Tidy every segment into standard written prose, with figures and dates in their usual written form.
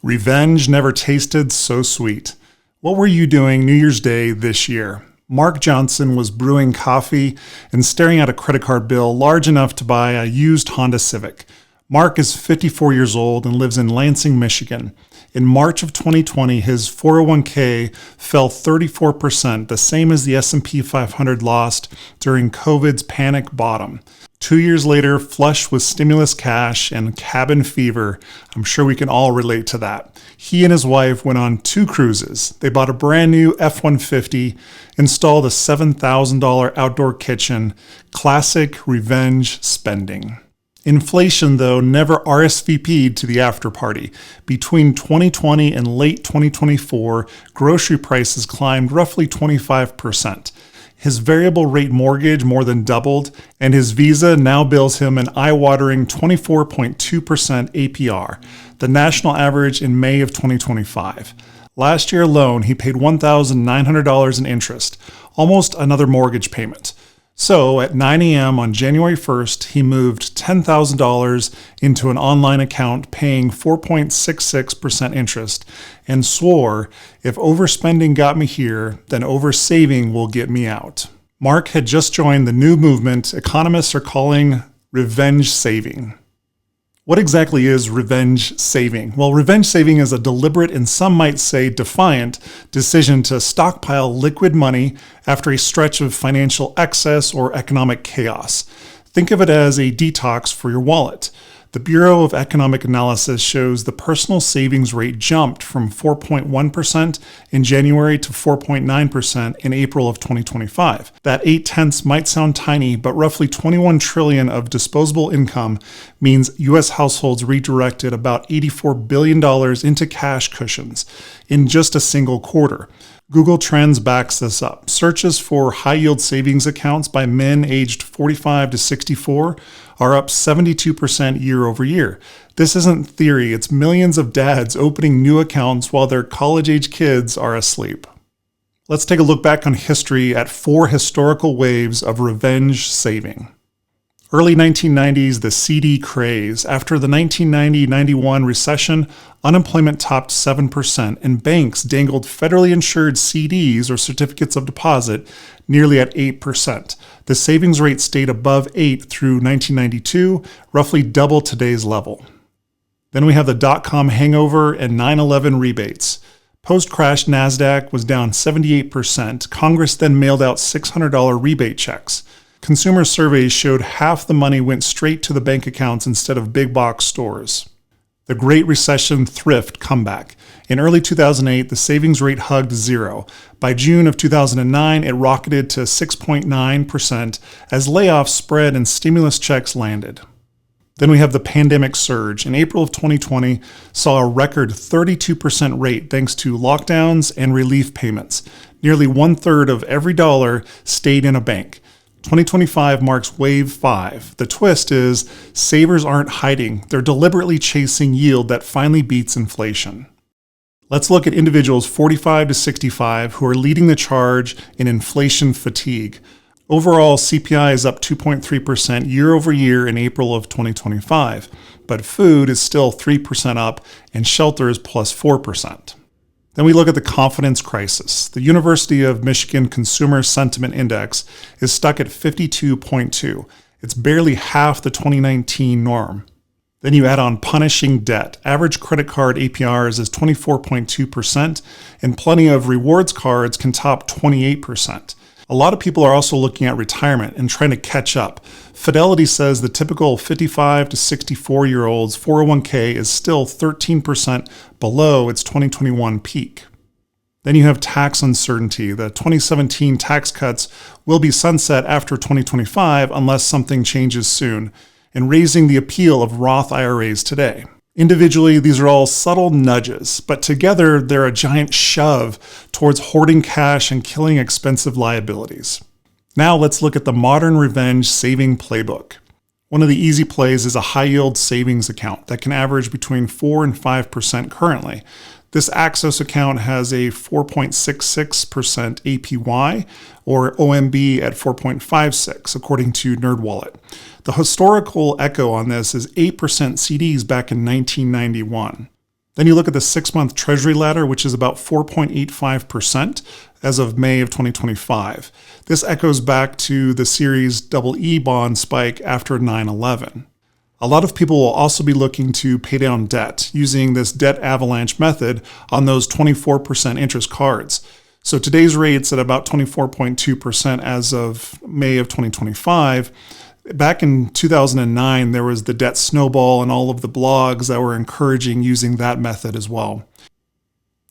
Revenge never tasted so sweet. What were you doing New Year's Day this year? Mark Johnson was brewing coffee and staring at a credit card bill large enough to buy a used Honda Civic. Mark is 54 years old and lives in Lansing, Michigan. In March of 2020, his 401k fell 34%, the same as the S&P 500 lost during COVID's panic bottom. 2 years later, flush with stimulus cash and cabin fever, I'm sure we can all relate to that. He and his wife went on 2 cruises. They bought a brand new F-150, installed a $7,000 outdoor kitchen. Classic revenge spending. Inflation, though, never RSVP'd to the after party. Between 2020 and late 2024, grocery prices climbed roughly 25%. His variable rate mortgage more than doubled, and his Visa now bills him an eye-watering 24.2% APR, the national average in May of 2025. Last year alone, he paid $1,900 in interest, almost another mortgage payment. So, at 9 a.m. on January 1st, he moved $10,000 into an online account paying 4.66% interest and swore, if overspending got me here, then oversaving will get me out. Mark had just joined the new movement economists are calling revenge saving. What exactly is revenge saving? Well, revenge saving is a deliberate and some might say defiant decision to stockpile liquid money after a stretch of financial excess or economic chaos. Think of it as a detox for your wallet. The Bureau of Economic Analysis shows the personal savings rate jumped from 4.1% in January to 4.9% in April of 2025. That 0.8 might sound tiny, but roughly $21 trillion of disposable income means U.S. households redirected about $84 billion into cash cushions in just a single quarter. Google Trends backs this up. Searches for high-yield savings accounts by men aged 45 to 64 are up 72% year over year. This isn't theory, it's millions of dads opening new accounts while their college-age kids are asleep. Let's take a look back on history at 4 historical waves of revenge saving. Early 1990s, the CD craze. After the 1990-91 recession, unemployment topped 7%, and banks dangled federally insured CDs, or certificates of deposit, nearly at 8%. The savings rate stayed above 8 through 1992, roughly double today's level. Then we have the dot-com hangover and 9/11 rebates. Post-crash NASDAQ was down 78%. Congress then mailed out $600 rebate checks. Consumer surveys showed half the money went straight to the bank accounts instead of big box stores. The Great Recession thrift comeback. In early 2008, the savings rate hugged 0. By June of 2009, it rocketed to 6.9% as layoffs spread and stimulus checks landed. Then we have the pandemic surge. In April of 2020, saw a record 32% rate thanks to lockdowns and relief payments. Nearly 1/3 of every dollar stayed in a bank. 2025 marks wave 5. The twist is savers aren't hiding. They're deliberately chasing yield that finally beats inflation. Let's look at individuals 45 to 65 who are leading the charge in inflation fatigue. Overall, CPI is up 2.3% year over year in April of 2025, but food is still 3% up and shelter is plus 4%. Then we look at the confidence crisis. The University of Michigan Consumer Sentiment Index is stuck at 52.2. It's barely half the 2019 norm. Then you add on punishing debt. Average credit card APRs is 24.2%, and plenty of rewards cards can top 28%. A lot of people are also looking at retirement and trying to catch up. Fidelity says the typical 55 to 64-year-old's 401k is still 13% below its 2021 peak. Then you have tax uncertainty. The 2017 tax cuts will be sunset after 2025 unless something changes soon, and raising the appeal of Roth IRAs today. Individually, these are all subtle nudges, but together they're a giant shove towards hoarding cash and killing expensive liabilities. Now let's look at the modern revenge saving playbook. One of the easy plays is a high-yield savings account that can average between 4 and 5% currently. This Axos account has a 4.66% APY, or OMB at 4.56, according to NerdWallet. The historical echo on this is 8% CDs back in 1991. Then you look at the 6-month Treasury ladder, which is about 4.85% as of May of 2025. This echoes back to the Series EE bond spike after 9/11. A lot of people will also be looking to pay down debt using this debt avalanche method on those 24% interest cards. So today's rate's at about 24.2% as of May of 2025. Back in 2009, there was the debt snowball and all of the blogs that were encouraging using that method as well.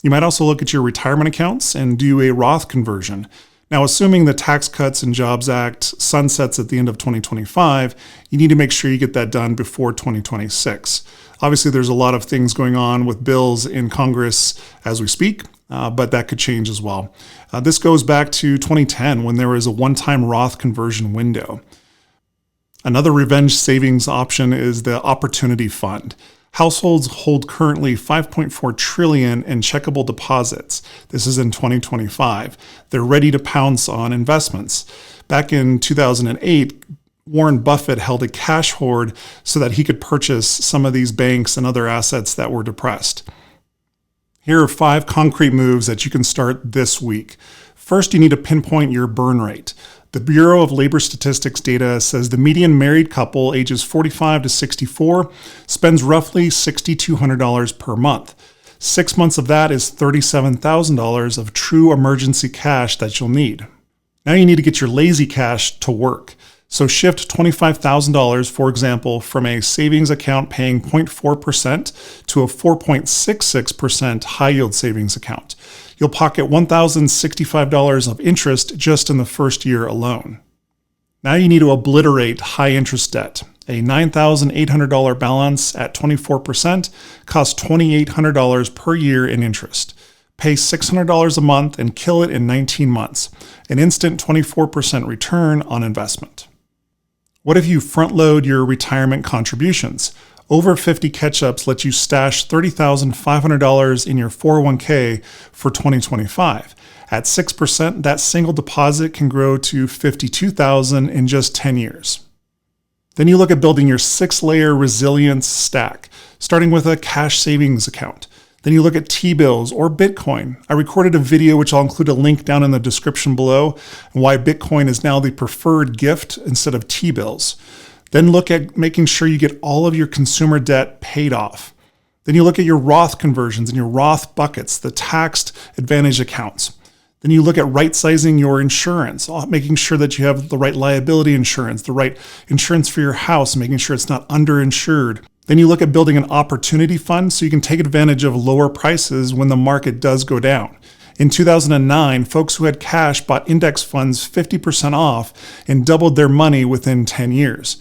You might also look at your retirement accounts and do a Roth conversion. Now, assuming the Tax Cuts and Jobs Act sunsets at the end of 2025, you need to make sure you get that done before 2026. Obviously, there's a lot of things going on with bills in Congress as we speak, but that could change as well. This goes back to 2010 when there was a one-time Roth conversion window. Another revenge savings option is the Opportunity Fund. Households hold currently $5.4 trillion in checkable deposits. This is in 2025. They're ready to pounce on investments. Back in 2008, Warren Buffett held a cash hoard so that he could purchase some of these banks and other assets that were depressed. Here are 5 concrete moves that you can start this week. First, you need to pinpoint your burn rate. The Bureau of Labor Statistics data says the median married couple ages 45 to 64 spends roughly $6,200 per month. 6 months of that is $37,000 of true emergency cash that you'll need. Now you need to get your lazy cash to work. So shift $25,000, for example, from a savings account paying 0.4% to a 4.66% high-yield savings account. You'll pocket $1,065 of interest just in the first year alone. Now you need to obliterate high-interest debt. A $9,800 balance at 24% costs $2,800 per year in interest. Pay $600 a month and kill it in 19 months. An instant 24% return on investment. What if you front-load your retirement contributions? Over 50 Catch-Ups let you stash $30,500 in your 401k for 2025. At 6%, that single deposit can grow to $52,000 in just 10 years. Then you look at building your 6-layer resilience stack, starting with a cash savings account. Then you look at T-bills or Bitcoin. I recorded a video which I'll include a link down in the description below and why Bitcoin is now the preferred gift instead of T-bills. Then look at making sure you get all of your consumer debt paid off. Then you look at your Roth conversions and your Roth buckets, the taxed advantage accounts. Then you look at right-sizing your insurance, making sure that you have the right liability insurance, the right insurance for your house, making sure it's not underinsured. Then you look at building an opportunity fund so you can take advantage of lower prices when the market does go down. In 2009, folks who had cash bought index funds 50% off and doubled their money within 10 years.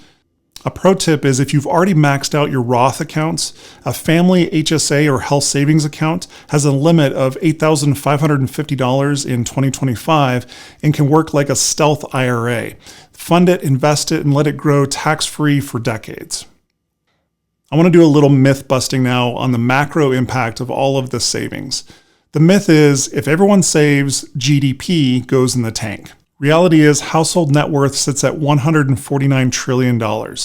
A pro tip is if you've already maxed out your Roth accounts, a family HSA or health savings account has a limit of $8,550 in 2025 and can work like a stealth IRA. Fund it, invest it, and let it grow tax-free for decades. I want to do a little myth busting now on the macro impact of all of this savings. The myth is if everyone saves, GDP goes in the tank. Reality is household net worth sits at $149 trillion.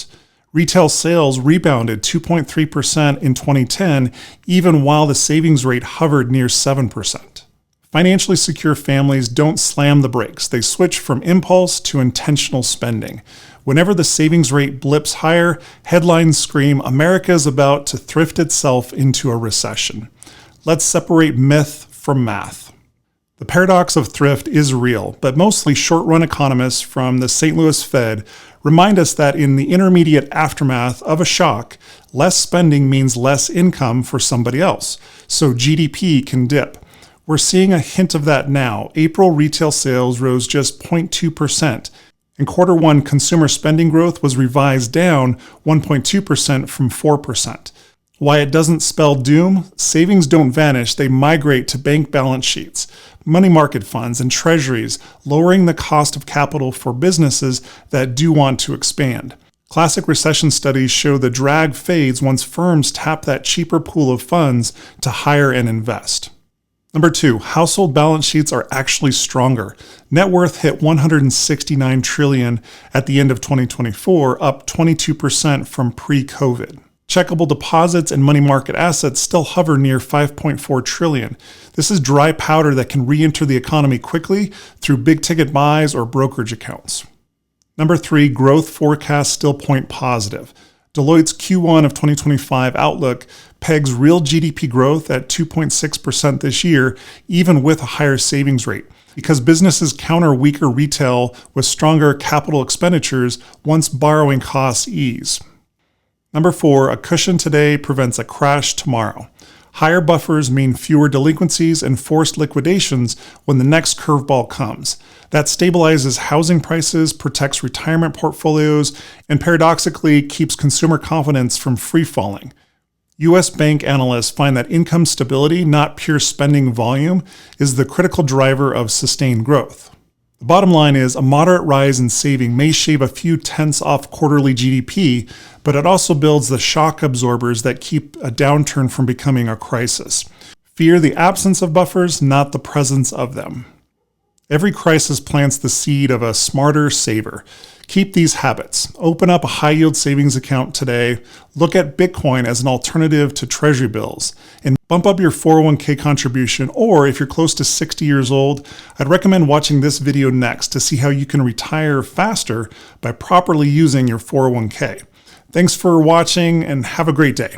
Retail sales rebounded 2.3% in 2010, even while the savings rate hovered near 7%. Financially secure families don't slam the brakes. They switch from impulse to intentional spending. Whenever the savings rate blips higher, headlines scream, America is about to thrift itself into a recession. Let's separate myth from math. The paradox of thrift is real, but mostly short-run economists from the St. Louis Fed remind us that in the intermediate aftermath of a shock, less spending means less income for somebody else, so GDP can dip. We're seeing a hint of that now. April retail sales rose just 0.2%. In Q1, consumer spending growth was revised down 1.2% from 4%. Why it doesn't spell doom? Savings don't vanish, they migrate to bank balance sheets, money market funds, and treasuries, lowering the cost of capital for businesses that do want to expand. Classic recession studies show the drag fades once firms tap that cheaper pool of funds to hire and invest. Number 2, household balance sheets are actually stronger. Net worth hit $169 trillion at the end of 2024, up 22% from pre-COVID. Checkable deposits and money market assets still hover near $5.4 trillion. This is dry powder that can re-enter the economy quickly through big ticket buys or brokerage accounts. Number 3, growth forecasts still point positive. Deloitte's Q1 of 2025 outlook pegs real GDP growth at 2.6% this year, even with a higher savings rate, because businesses counter weaker retail with stronger capital expenditures once borrowing costs ease. Number 4, a cushion today prevents a crash tomorrow. Higher buffers mean fewer delinquencies and forced liquidations when the next curveball comes. That stabilizes housing prices, protects retirement portfolios, and paradoxically keeps consumer confidence from free-falling. U.S. bank analysts find that income stability, not pure spending volume, is the critical driver of sustained growth. The bottom line is a moderate rise in saving may shave a few tenths off quarterly GDP, but it also builds the shock absorbers that keep a downturn from becoming a crisis. Fear the absence of buffers, not the presence of them. Every crisis plants the seed of a smarter saver. Keep these habits. Open up a high-yield savings account today. Look at Bitcoin as an alternative to treasury bills. And bump up your 401k contribution, or if you're close to 60 years old, I'd recommend watching this video next to see how you can retire faster by properly using your 401k. Thanks for watching and have a great day.